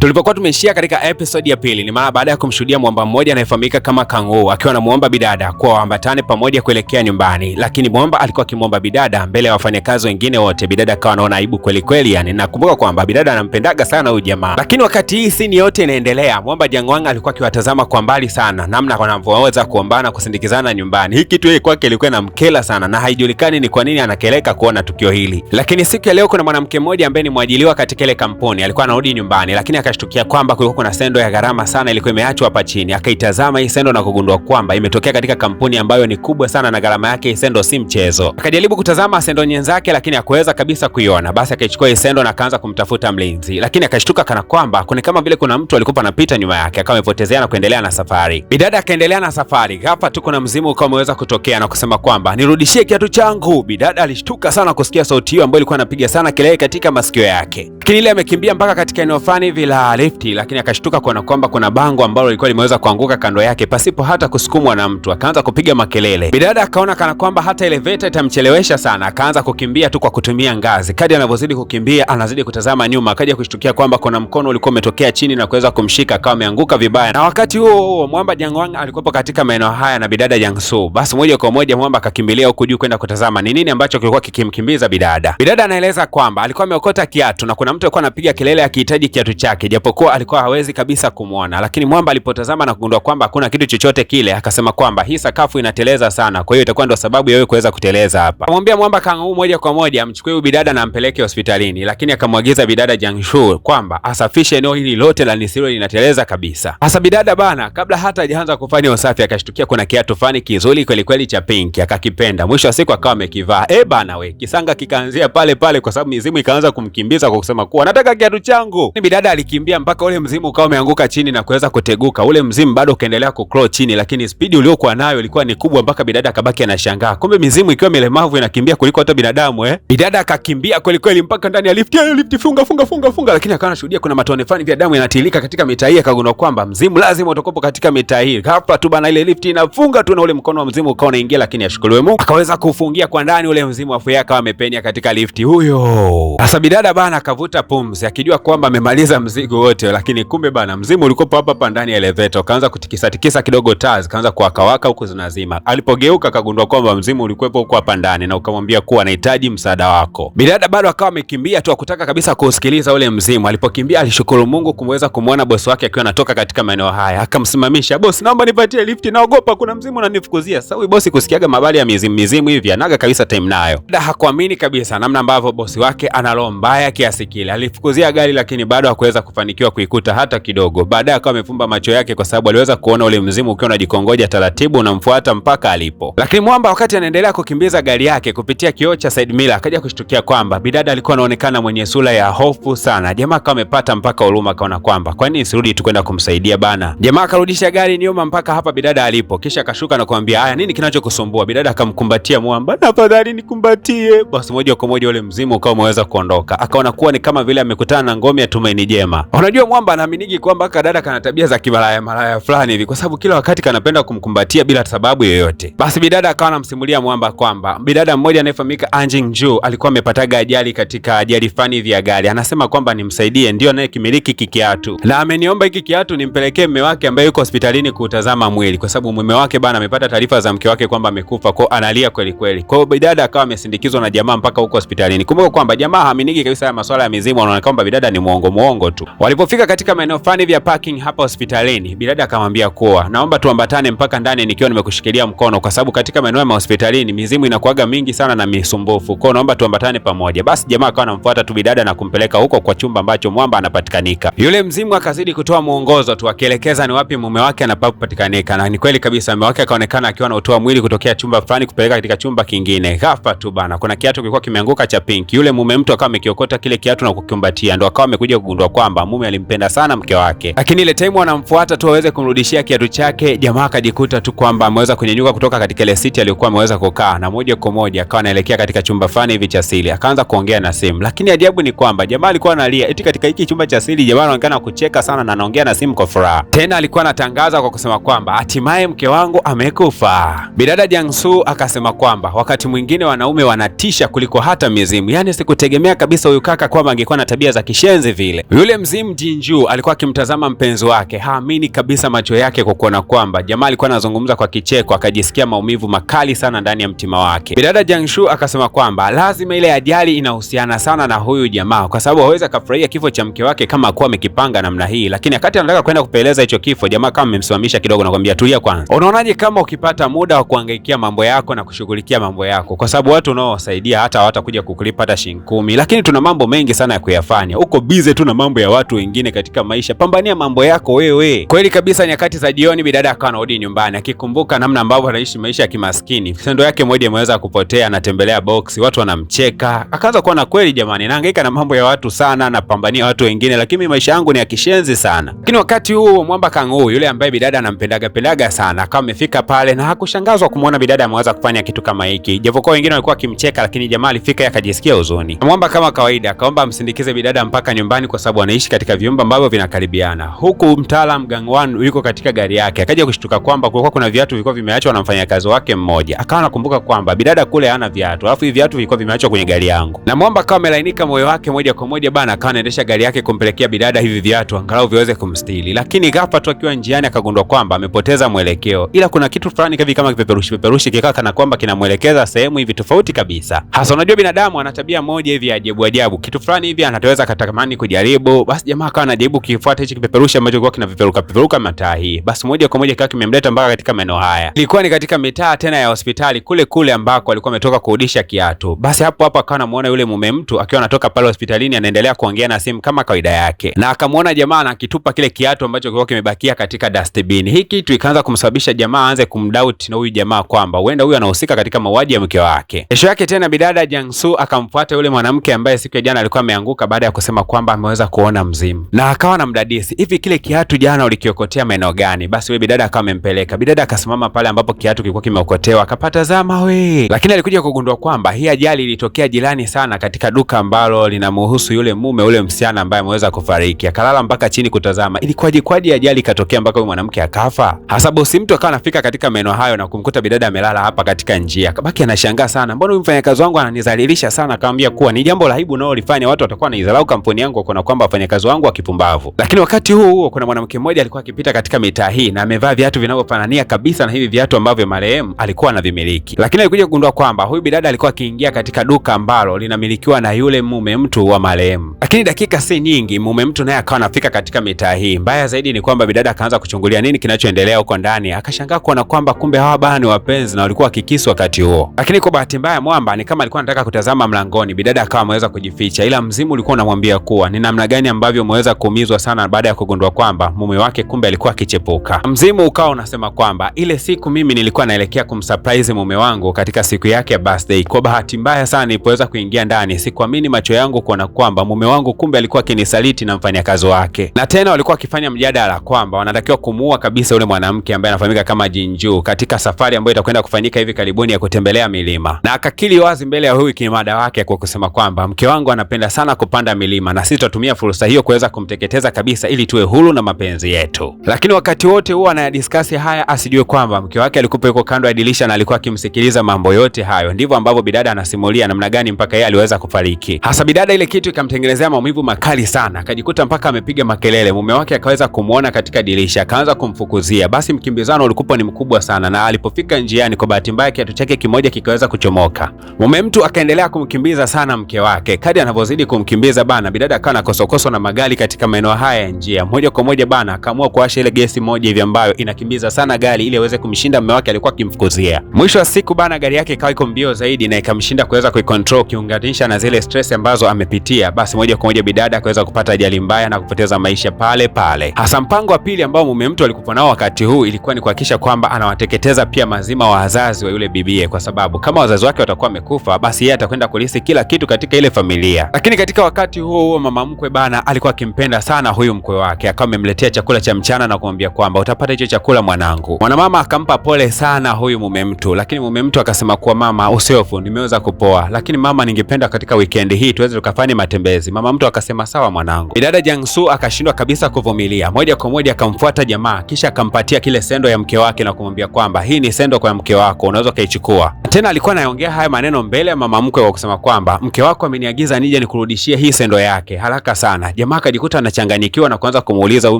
Tulipokuwa tumeishia katika episode ya pili, ni mara baada ya kumshuhudia mwamba mmoja anayefahamika kama Kang'o akiwa anamuomba bidada kuwa waambatane pamoja kuelekea nyumbani, lakini mwamba alikuwa akimwomba bidada mbele ya wafanyakazi wengine wote. Bidada akawa anaona aibu kweli kweli, yani nakumbuka kwamba bidada anampendaga sana huyu jamaa. Lakini wakati hii scene yote inaendelea, mwamba Jangwang alikuwa akiwatazama kwa mbali sana namna wanavyoweza kuombana kusindikizana nyumbani. Hii kitu yeye kwake ilikuwa inamkela sana na haijulikani ni kwa nini anakeleka kuona tukio hili. Lakini siku ya leo kuna mwanamke mmoja ambaye ni mwajiliwa katika ile kampuni, alikuwa anarudi nyumbani, lakini akashtukia kwamba kulikuwa kuna sendo ya gharama sana ilikuwa imeachwa hapa chini. Akaitazama hii sendo na kugundua kwamba imetokea katika kampuni ambayo ni kubwa sana na gharama yake hii sendo si mchezo. Akajaribu kutazama sendo nyenzake lakini hakuweza kabisa kuiona. Basi akaichukua hii sendo na akaanza kumtafuta mlinzi, lakini akashtuka kana kwamba kuna kama vile kuna mtu alikuwa anapita nyuma yake, akawa amepotezea na kuendelea na safari. Bidada akaendelea na safari. Hapa tu kuna mzimu ukawa umeweza kutokea na kusema kwamba nirudishie kiatu changu. Bidada alishtuka sana kusikia sauti hiyo ambayo ilikuwa inapiga sana kelele katika masikio yake. Lakini ile amekimbia mpaka katika eneo fulani hivi la lifti, lakini akashtuka kuona kwamba kuna bango ambalo lilikuwa limeweza kuanguka kando yake pasipo hata kusukumwa na mtu. Akaanza kupiga makelele. Bidada akaona kana kwamba hata elevator itamchelewesha sana, akaanza kukimbia tu kwa kutumia ngazi. Kadri anavyozidi kukimbia anazidi kutazama nyuma, akaja kushtukia kwamba kuna mkono ulikuwa umetokea chini na kuweza kumshika, akawa ameanguka vibaya. Na wakati huo mwamba Jangwang alikuwa katika maeneo haya na bidada Jiangsu. Basi moja kwa moja mwamba akakimbilia huko juu kwenda kutazama ni nini ambacho kilikuwa kikimkimbiza bidada. Bidada anaeleza kwamba alikuwa ameokota kiatu na kuna mtu alikuwa anapiga kelele akihitaji kiatu chake, japokuwa alikuwa hawezi kabisa kumwona. Lakini mwamba alipotazama na kugundua kwamba hakuna kitu chochote kile, akasema kwamba hii sakafu inateleza sana, kwa hiyo itakuwa ndo sababu ya wewe kuweza kuteleza hapa. Akamwambia mwamba Kang'o moja kwa moja amchukue huyu bidada na ampeleke hospitalini, lakini akamwagiza bidada Jiangsu kwamba asafishe eneo hili lote la nisilo linateleza kabisa. Hasa bidada bana, kabla hata hajaanza kufanya usafi akashtukia kuna kiatu fani kizuri kweli kweli cha pinki, akakipenda. Mwisho wa siku akawa amekivaa. Bana we, kisanga kikaanzia pale pale kwa sababu mizimu ikaanza kumkimbiza kwa kusema kuwa nataka kiatu changu. Ni bidada alikimbia mpaka ule mzimu ukawa umeanguka chini na kuweza kuteguka. Ule mzimu bado ukaendelea kucrawl chini, lakini spidi uliokuwa nayo ilikuwa ni kubwa mpaka bidada akabaki anashangaa. Kumbe mizimu ikiwa milemavu inakimbia kuliko hata binadamu Bidada akakimbia kweli kweli mpaka ndani ya lift. Lift funga, lakini akawa anashuhudia kuna matone fani vya damu yanatiririka katika mitaa hii. Akagundua kwamba mzimu lazima utakopo katika mitaa hii. Hapa tu bana, ile lift inafunga tu na ule mkono wa mzimu ukawa unaingia, lakini ashukuriwe Mungu akaweza kufungia kwa ndani ule mzimu, afu yake akawa amepenya katika lift huyo. Sasa bidada bana akavuta pumzi akijua kwamba amemaliza mzigo wote, lakini kumbe bana mzimu ulikuwa hapa ndani ya elevator. Akaanza kutikisa kidogo, taa zikaanza kuwakawaka huko zinazima. Alipogeuka akagundua kwamba mzimu ulikuwa huko hapa ndani na ukamwambia kuwa anahitaji msaada wako. Bidada bado akawa amekimbia tu akutaka kabisa kusikiliza ule mzimu. Alipokimbia alishukuru Mungu kumweza kumwona bosi wake akiwa anatoka katika maeneo haya. Akamsimamisha, bosi naomba nipatie lift, naogopa kuna mzimu unanifukuzia. Sasa huyu bosi kusikiaga mabali ya mizimu hivi anaga kabisa time nayo. Dada hakuamini kabisa namna ambavyo bosi wake ana roho mbaya kiasi kile. Alifukuzia gari lakini bado hakuweza kufanikiwa kuikuta hata kidogo. Baadaye akawa amefumba macho yake kwa sababu aliweza kuona ule mzimu ukiwa unajikongoja taratibu unamfuata mpaka alipo. Lakini mwamba wakati anaendelea kukimbiza gari yake kupitia kioo cha side mirror akaja kushtukia kwamba bidada alikuwa anaonekana mwenye sura ya hofu sana. Jamaa akawa amepata mpaka huruma, akaona kwamba kwa nini sirudi tu kwenda kumsaidia bana. Jamaa akarudisha gari nyuma mpaka hapa bidada alipo, kisha akashuka na kumwambia haya, nini kinachokusumbua? Bidada akamkumbatia mwamba, tafadhali nikumbatie. Basi moja kwa moja ule mzimu ukawa umeweza kuondoka. Akaona kuwa ni kama vile amekutana na ngome ya tumaini jema. Unajua mwamba anaaminiki kwamba kadada kana tabia za kimalaya fulani hivi, kwa sababu kila wakati kanapenda kumkumbatia bila sababu yoyote. Basi bidada akawa anamsimulia mwamba kwamba bidada mmoja anayefahamika Anjingju alikuwa amepataga ajali katika ajali fani vya gari. Anasema kwamba nimsaidie, ndio anayekimiliki kikiatu na ameniomba hiki kiatu nimpelekee mume wake ambaye yuko hospitalini kutazama mwili, kwa sababu mume wake bana amepata taarifa za mke wake kwamba amekufa, kwa analia kweli kweli. Kwa hiyo bidada akawa amesindikizwa na jamaa mpaka huko hospitalini. Kumbuka kwamba jamaa haaminiki kabisa ya masuala ya mizimu, anaona kwamba bidada ni muongo tu. Walipofika katika maeneo fani vya parking hapa hospitalini, bidada akamwambia kuwa naomba tuambatane mpaka ndani nikiwa nimekushikilia mkono, kwa sababu katika maeneo ya hospitalini mizimu inakuaga mingi sana na misumbufu, kwa naomba tuambatane pamoja. Basi jamaa akawa anamfuata tu bidada na kumpeleka huko kwa chumba ambacho mwamba anapatikanika. Yule mzimu akazidi kutoa muongozo tu akielekeza ni wapi mume wake anapatikanika, na ni kweli kabisa mume wake akaonekana akiwa anatoa mwili kutokea chumba fulani kupeleka katika chumba kingine. Ghafla tu bana kuna kiatu kilikuwa kimeanguka cha pinki. Yule mume mtu akawa amekiokota kile kiatu na kukumbatia, ndo akawa amekuja kugundua kwamba mume alimpenda sana mke wake. Lakini ile time anamfuata tu aweze kumrudishia kiatu chake, jamaa akajikuta tu kwamba ameweza kunyanyuka kutoka katika ile siti aliyokuwa ameweza kukaa, na moja kwa moja akawa anaelekea katika chumba fulani hivi cha siri. Akaanza kuongea na simu, lakini ajabu ni kwamba jamaa alikuwa analia eti katika hiki chumba cha siri. Jamaa anaonekana kucheka sana na anaongea na simu kwa furaha. Tena alikuwa anatangaza kwa kusema kwamba hatimaye mke wangu amekufa. Bidada Jiangsu akasema kwamba wakati mwingine wanaume wanatisha kuliko hata mizimu. Yani sikutegemea kabisa huyu kaka kwamba angekuwa na tabia za kishenzi vile. Yule mzimu Azim Jinju alikuwa akimtazama mpenzi wake, haamini kabisa macho yake kwa kuona kwamba jamaa alikuwa anazungumza kwa kicheko, akajisikia maumivu makali sana ndani ya mtima wake. Bidada Jianshu akasema kwamba lazima ile ajali inahusiana sana na huyu jamaa, kwa sababu hawezi kufurahia kifo cha mke wake kama akuwa amekipanga namna hii. Lakini wakati anataka kwenda kupeleza hicho kifo, jamaa kama amemsimamisha kidogo na kumwambia tulia kwanza. Unaonaje kama ukipata muda wa kuhangaikia mambo yako na kushughulikia mambo yako, kwa sababu watu unaowasaidia hata hawatakuja kukulipa hata shilingi 10, lakini tuna mambo mengi sana ya kuyafanya. Uko busy tu na mambo ya watu wengine katika maisha, pambania mambo yako wewe. Kweli kabisa. Nyakati za jioni, bidada akawa anarudi nyumbani akikumbuka namna ambavyo anaishi maisha ya kimaskini. Sendo yake moja imeweza kupotea, anatembelea boksi, watu wanamcheka. Akaanza kuona kweli jamani, nahangaika na mambo ya watu sana, napambania watu wengine, lakini maisha yangu ni ya kishenzi sana. Lakini wakati huo Mwamba Kang'o, yule ambaye bidada anampendaga sana, akawa amefika pale na hakushangazwa kumuona bidada ameweza kufanya kitu kama hiki. Japokuwa wengine walikuwa kimcheka, lakini jamaa alifika akajisikia huzuni. Mwamba kama kawaida akaomba amsindikize bidada mpaka nyumbani, kwa sababu anaishi katika vyumba ambavyo vinakaribiana. Huku mtaalamu Gangwan yuko katika gari yake, akaja kushtuka kwamba kulikuwa kuna viatu vilikuwa vimeachwa na mfanyakazi wake mmoja. Akawa anakumbuka kwamba bidada kule hana viatu, alafu hivi viatu vilikuwa vimeachwa kwenye gari yangu. Na Mwamba akawa amelainika moyo wake moja kwa moja bana, akawa anaendesha gari yake kumpelekea bidada hivi viatu angalau viweze kumstili. Lakini ghafla tu akiwa njiani akagundua kwamba amepoteza mwelekeo, ila kuna kitu fulani hivi kama kipeperushi kikaa kana kwamba kinamwelekeza sehemu hivi tofauti kabisa. Hasa unajua binadamu ana tabia moja hivi ajabu, kitu fulani hivi anatoweza katamani kujaribu. Basi jamaa akawa anajaribu kifuata hichi kipeperushi ambacho kilikuwa kinapeperuka mataa hii. Basi moja kwa moja kaka kimemleta mpaka katika maeneo haya. Ilikuwa ni katika mitaa tena ya hospitali kule ambako alikuwa ametoka kurudisha kiatu. Basi hapo akawa anamuona yule mume mtu akiwa anatoka pale hospitalini, anaendelea kuongea na simu kama kawaida yake. Na akamuona jamaa anakitupa kile kiatu ambacho kilikuwa kimebakia katika dustbin. Hii kitu ikaanza kumsababisha jamaa aanze kumdoubt na huyu jamaa kwamba huenda huyu anahusika katika mauaji ya mke wake. Kesho yake tena bidada Jiangsu akamfuata yule mwanamke ambaye siku ya jana alikuwa ameanguka baada ya kusema kwamba ameweza kuona mzimu. Na akawa anamdadisi, hivi kile kiatu jana ulikiokotea maeneo gani? Basi yule bidada akawa amempeleka. Bidada akasimama pale ambapo kiatu kilikuwa kimeokotewa, akapata zama we. Lakini alikuja kugundua kwamba hii ajali ilitokea jirani sana katika duka ambalo linamhusu yule mume ule msichana ambaye ameweza kufariki. Akalala mpaka chini kutazama ilikuwaje ajali ikatokea mpaka yule mwanamke akafa. Hasa bosi mtu akawa anafika katika maeneo hayo na kumkuta bidada amelala hapa katika njia. Akabaki anashangaa sana, mbona huyu mfanyakazi wangu ananizalilisha sana? Akamwambia kuwa ni jambo la aibu nao lifanya, watu watakuwa wanaidharau kampuni yangu kwa kwamba wafanyakazi wangu wa kipumbavu. Lakini wakati huo kuna mwanamke mmoja alikuwa akipita katika mitaa hii na amevaa viatu vinavyofanania kabisa na hivi viatu ambavyo marehemu alikuwa anavimiliki. Lakini alikuja kugundua kwamba huyu bidada alikuwa akiingia katika duka ambalo linamilikiwa na yule mume mtu wa marehemu. Lakini dakika si nyingi mume mtu naye akawa anafika katika mitaa hii. Mbaya zaidi ni kwamba bidada akaanza kuchungulia nini kinachoendelea huko ndani. Akashangaa kuona kwamba kumbe hawa bana ni wapenzi na walikuwa wakikisi wakati huo. Lakini kwa bahati mbaya Mwamba ni kama alikuwa anataka kutazama mlangoni, bidada akawa ameweza kujificha, ila mzimu ulikuwa unamwambia kuwa ni namna gani ambavyo umeweza kuumizwa sana baada ya kugundua kwamba mume wake kumbe alikuwa akichepuka. Mzimu ukawa unasema kwamba ile siku mimi nilikuwa naelekea kumsurprise mume wangu katika siku yake ya birthday. Kwa bahati mbaya sana nilipoweza kuingia ndani, sikuamini macho yangu kuona kwamba mume wangu kumbe alikuwa akinisaliti na mfanyakazi wake. Na tena walikuwa wakifanya mjadala kwamba wanatakiwa kumuua kabisa yule mwanamke ambaye anafahamika kama Jinju katika safari ambayo itakwenda kufanyika hivi karibuni ya kutembelea milima. Na akakili wazi mbele ya huyu kimada wake kwa kusema kwamba mke wangu anapenda sana kupanda milima na sisi tutatumia fursa hiyo kuweza kumteketeza kabisa ili tuwe huru na mapenzi yetu. Lakini wakati wote huo anayadiskasi haya asijue kwamba mke wake alikuwa yuko kando ya dirisha na alikuwa akimsikiliza mambo yote hayo. Ndivyo ambavyo bidada anasimulia namna gani mpaka yeye aliweza kufariki. Hasa bidada ile kitu ikamtengenezea maumivu makali sana, akajikuta mpaka amepiga makelele. Mume wake akaweza kumuona katika dirisha, akaanza kumfukuzia. Basi mkimbizano ulikuwa ni mkubwa sana, na alipofika njiani kwa bahati mbaya kiatu chake kimoja kikaweza kuchomoka. Mume mtu akaendelea kumkimbiza sana mke wake. Kadri anavyozidi kumkimbiza bana, bidada akawa anakosokoso na magari katika maeneo haya ya njia. Moja kwa moja bana akaamua kuwasha ile gesi moja hivi ambayo inakimbiza sana gari ili aweze kumshinda mume wake alikuwa akimfukuzia. Mwisho wa siku bana, gari yake ikawa iko mbio zaidi na ikamshinda kuweza kuicontrol kiunganisha na zile stress ambazo amepitia. Basi moja kwa moja bidada akaweza kupata ajali mbaya na kupoteza maisha pale pale. Hasa mpango wa pili ambao mume mtu alikuwa nao wakati huu ilikuwa ni kuhakikisha kwamba anawateketeza pia mazima wa wazazi wa yule bibie, kwa sababu kama wazazi wake watakuwa wamekufa basi yeye atakwenda kulisi kila kitu katika ile familia. Lakini katika wakati huo mama mkwe bana alikuwa akimpenda sana huyu mkwe wake, akawa amemletea chakula cha mchana na kumwambia kwamba utapata hicho chakula mwanangu. Mwanamama akampa pole sana huyu mume mtu, lakini mume mtu akasema kuwa mama usiofu, nimeweza kupoa, lakini mama ningependa katika weekend hii tuweze tukafanye matembezi. Mama mtu akasema sawa mwanangu. Bidada Jiangsu akashindwa kabisa kuvumilia, moja kwa moja akamfuata jamaa, kisha akampatia kile sendo ya mke wake na kumwambia kwamba hii ni sendo kwa mke wako, unaweza kaichukua. Tena alikuwa anaongea haya maneno mbele ya mama mkwe kwa kusema kwamba mke wako ameniagiza nije nikurudishie hii sendo yake haraka sana. jamaa akajikuta anachanganyikiwa na kuanza kumuuliza huyu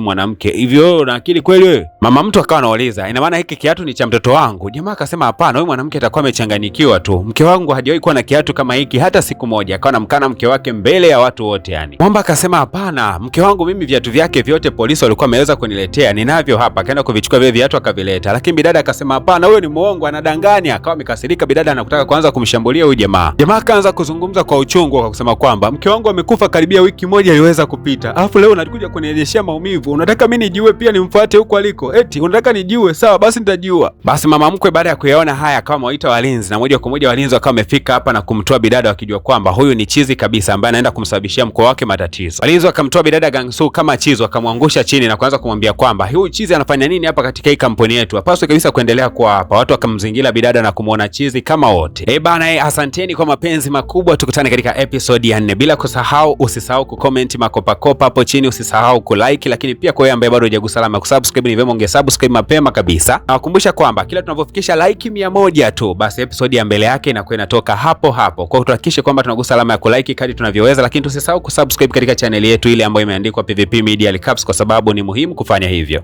mwanamke, hivyo una akili kweli wewe? Mama mtu akawa anauliza, ina maana hiki kiatu ni cha mtoto wangu? Jamaa akasema hapana, huyu mwanamke atakuwa amechanganyikiwa tu, mke wangu hajawahi kuwa na kiatu kama hiki hata siku moja. Akawa anamkana mke wake mbele ya watu wote yani. Mwamba akasema hapana, mke wangu mimi viatu vyake vyote polisi walikuwa wameweza kuniletea, ninavyo hapa. Akaenda kuvichukua vile viatu akavileta, lakini bidada akasema hapana, huyo ni muongo, anadanganya. Akawa amekasirika bidada, anataka kuanza kumshambulia huyu jamaa. Jamaa akaanza kuzungumza kwa uchungu kwa kusema kwamba mke wangu amekufa karibia wiki moja iliweza kupita, alafu leo unakuja kunirejeshea maumivu, unataka mimi nijiue pia nimfuate huko aliko? Eti unataka nijiue? Sawa basi nitajiua. Basi mama mkwe baada ya kuyaona haya akawa amewaita walinzi, na moja kwa moja walinzi wakawa wamefika hapa na kumtoa bidada, wakijua kwamba huyu ni chizi kabisa ambaye anaenda kumsababishia mkoa wake matatizo. Walinzi wakamtoa bidada Gangsu kama chizi, wakamwangusha chini na kuanza kumwambia kwamba huyu chizi anafanya nini hapa katika hii kampuni yetu, hapaswi kabisa kuendelea kuwa hapa. Watu wakamzingira bidada na kumuona chizi kama wote. Bana, asanteni kwa mapenzi makubwa, tukutane katika episode ya 4. Bila kusahau, usisahau kucomment makopakopa hapo chini, usisahau kulike, lakini pia kwa wewe ambaye bado hujagusa alama kusubscribe, ni vyema ungesubscribe mapema kabisa. Nawakumbusha kwamba kila tunavyofikisha like 100 tu, basi episode ya mbele yake inakuwa inatoka hapo hapo. Kwa hiyo tuhakikishe kwamba tunagusa alama ya kulike kadri tunavyoweza, lakini tusisahau kusubscribe katika channel yetu ile ambayo imeandikwa PVP Media Recaps, kwa sababu ni muhimu kufanya hivyo.